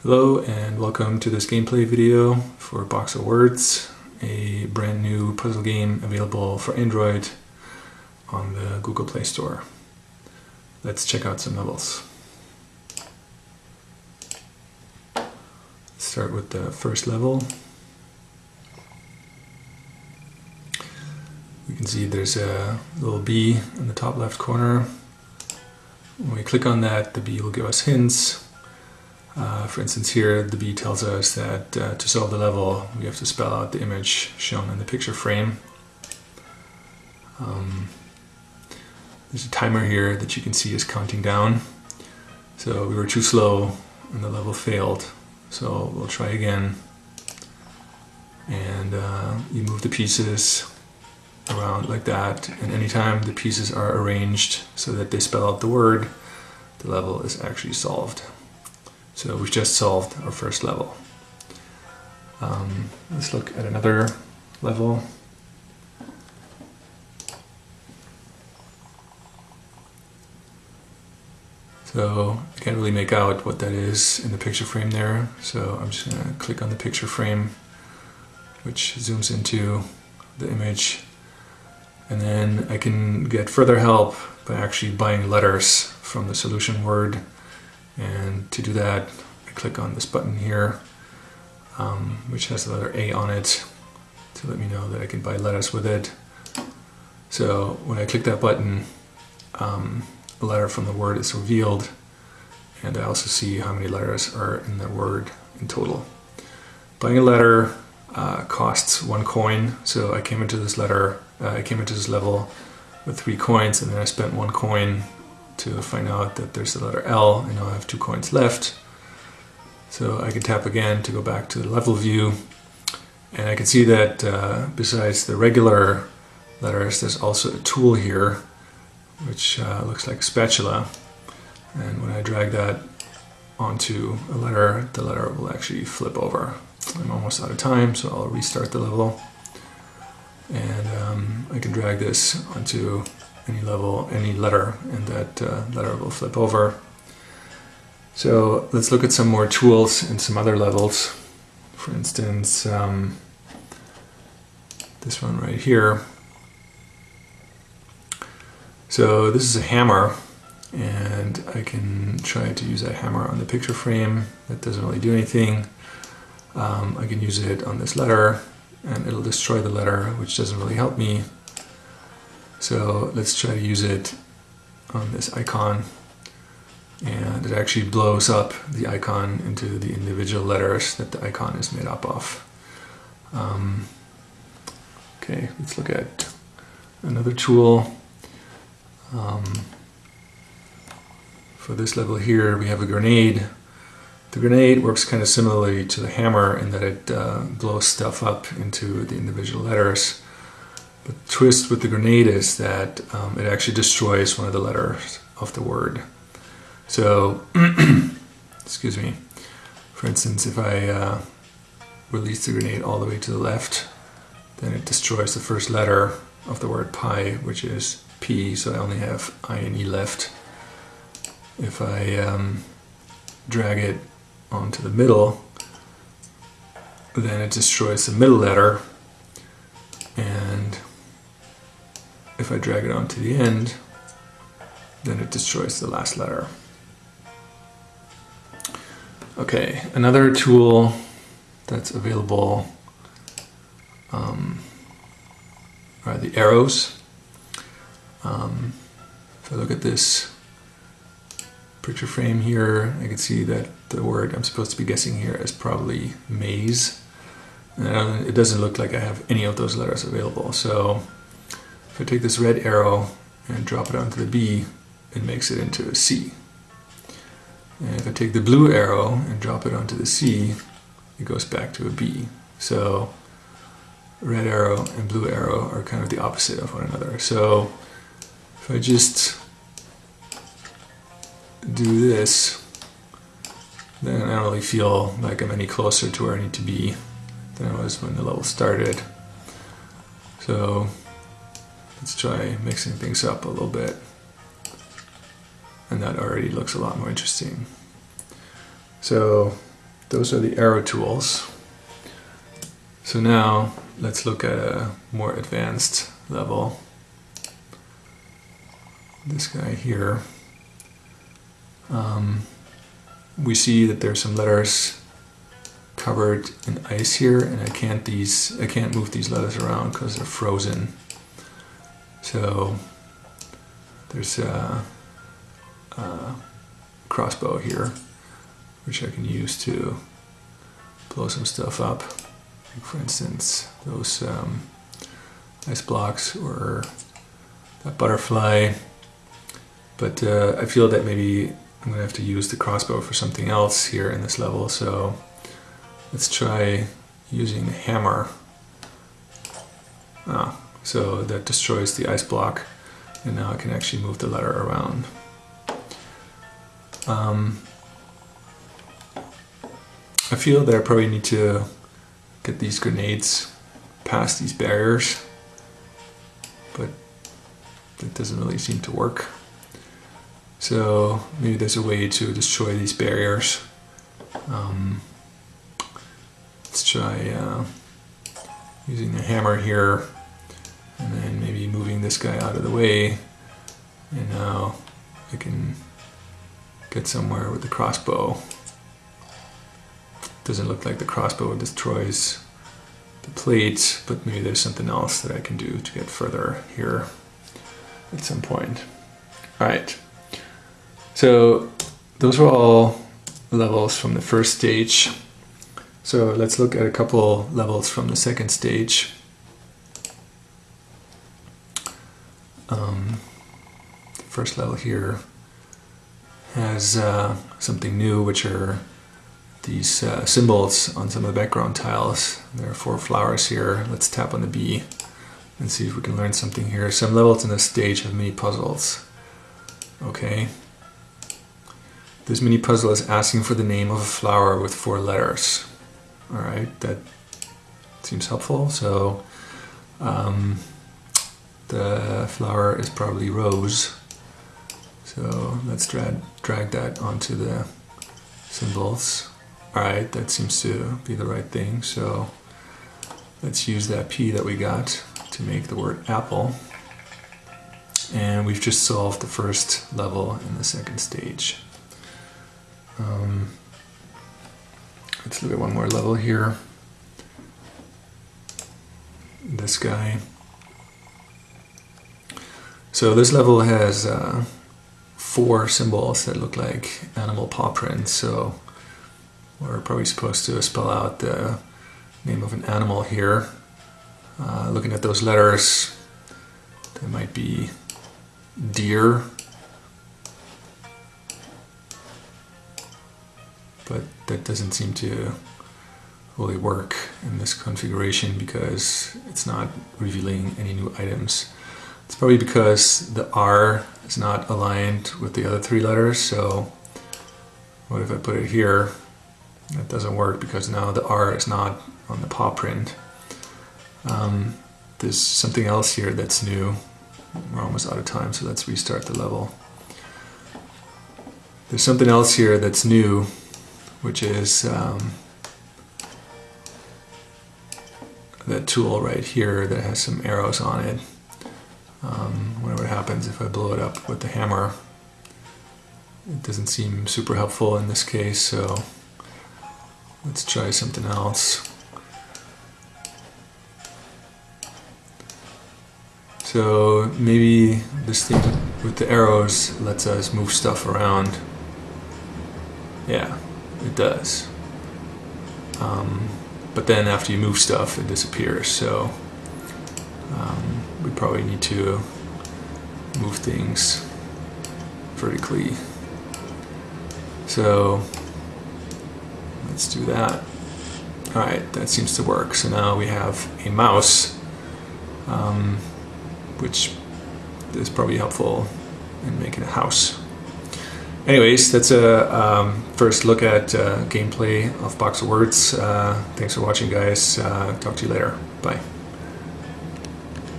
Hello and welcome to this gameplay video for Box of Words, a brand new puzzle game available for Android on the Google Play Store. Let's check out some levels. Let's start with the first level. You can see there's a little bee in the top left corner. When we click on that, the bee will give us hints. For instance, here the bee tells us that to solve the level we have to spell out the image shown in the picture frame. There's a timer here that you can see is counting down. So we were too slow and the level failed. So we'll try again. And you move the pieces around like that, and anytime the pieces are arranged so that they spell out the word, the level is actually solved. So we've just solved our first level. Let's look at another level. So I can't really make out what that is in the picture frame there, so I'm just going to click on the picture frame, which zooms into the image, and then I can get further help by actually buying letters from the solution word. And to do that, I click on this button here, which has the letter A on it, to let me know that I can buy letters with it. So when I click that button, a letter from the word is revealed, and I also see how many letters are in the word in total. Buying a letter costs 1 coin, so I came into this level with 3 coins, and then I spent 1 coin to find out that there's the letter L, and now I have 2 coins left. So I can tap again to go back to the level view, and I can see that besides the regular letters, there's also a tool here, which looks like a spatula. And when I drag that onto a letter, the letter will actually flip over. I'm almost out of time, so I'll restart the level. And I can drag this onto any level, any letter, and that letter will flip over. So let's look at some more tools in some other levels. For instance, this one right here. So this is a hammer, and I can try to use that hammer on the picture frame. That doesn't really do anything. I can use it on this letter, and it'll destroy the letter, which doesn't really help me. So let's try to use it on this icon, and it actually blows up the icon into the individual letters that the icon is made up of. Okay, let's look at another tool. For this level here, we have a grenade. The grenade works kind of similarly to the hammer in that it blows stuff up into the individual letters. The twist with the grenade is that it actually destroys one of the letters of the word. So, excuse me, for instance, if I release the grenade all the way to the left, then it destroys the first letter of the word pie, which is P, so I only have I and E left. If I drag it onto the middle, then it destroys the middle letter, and if I drag it onto the end, then it destroys the last letter. Okay, another tool that's available are the arrows. If I look at this picture frame here, I can see that the word I'm supposed to be guessing here is probably maze. And it doesn't look like I have any of those letters available. So if I take this red arrow and drop it onto the B, it makes it into a C. And if I take the blue arrow and drop it onto the C, it goes back to a B. So red arrow and blue arrow are kind of the opposite of one another. So if I just do this, then I don't really feel like I'm any closer to where I need to be than I was when the level started. So let's try mixing things up a little bit, and that already looks a lot more interesting. So those are the arrow tools. So now let's look at a more advanced level. This guy here. We see that there's some letters covered in ice here, and I can't move these letters around because they're frozen. So there's a crossbow here, which I can use to blow some stuff up. Like for instance, those ice blocks or that butterfly. But I feel that maybe I'm going to have to use the crossbow for something else here in this level, so let's try using a hammer. So that destroys the ice block, and now I can actually move the letter around. I feel that I probably need to get these grenades past these barriers, but that doesn't really seem to work. So maybe there's a way to destroy these barriers. Let's try using a hammer here, and then maybe moving this guy out of the way, and now I can get somewhere with the crossbow. Doesn't look like the crossbow destroys the plate, but maybe there's something else that I can do to get further here at some point. Alright, so those were all levels from the first stage. So let's look at a couple levels from the second stage. The first level here has something new, which are these symbols on some of the background tiles. There are 4 flowers here. Let's tap on the B and see if we can learn something here. Some levels in this stage have mini puzzles. Okay. This mini puzzle is asking for the name of a flower with 4 letters. Alright, that seems helpful. So the flower is probably rose. So let's drag that onto the symbols. Alright, that seems to be the right thing. So let's use that P that we got to make the word apple. And we've just solved the first level in the second stage. Let's look at one more level here. This guy. So this level has 4 symbols that look like animal paw prints. So we're probably supposed to spell out the name of an animal here. Looking at those letters, there might be deer, but that doesn't seem to really work in this configuration because it's not revealing any new items. It's probably because the R is not aligned with the other 3 letters. So what if I put it here? That doesn't work because now the R is not on the paw print. There's something else here that's new. We're almost out of time, so let's restart the level. There's something else here that's new, which is that tool right here that has some arrows on it. Wonder what happens if I blow it up with the hammer. It doesn't seem super helpful in this case, so let's try something else. So maybe this thing with the arrows lets us move stuff around. Yeah, it does. But then after you move stuff, it disappears. So we probably need to move things vertically. So let's do that. Alright, that seems to work. So now we have a mouse, which is probably helpful in making a house. Anyways, that's a first look at gameplay of Box of Words. Thanks for watching, guys. Talk to you later. Bye.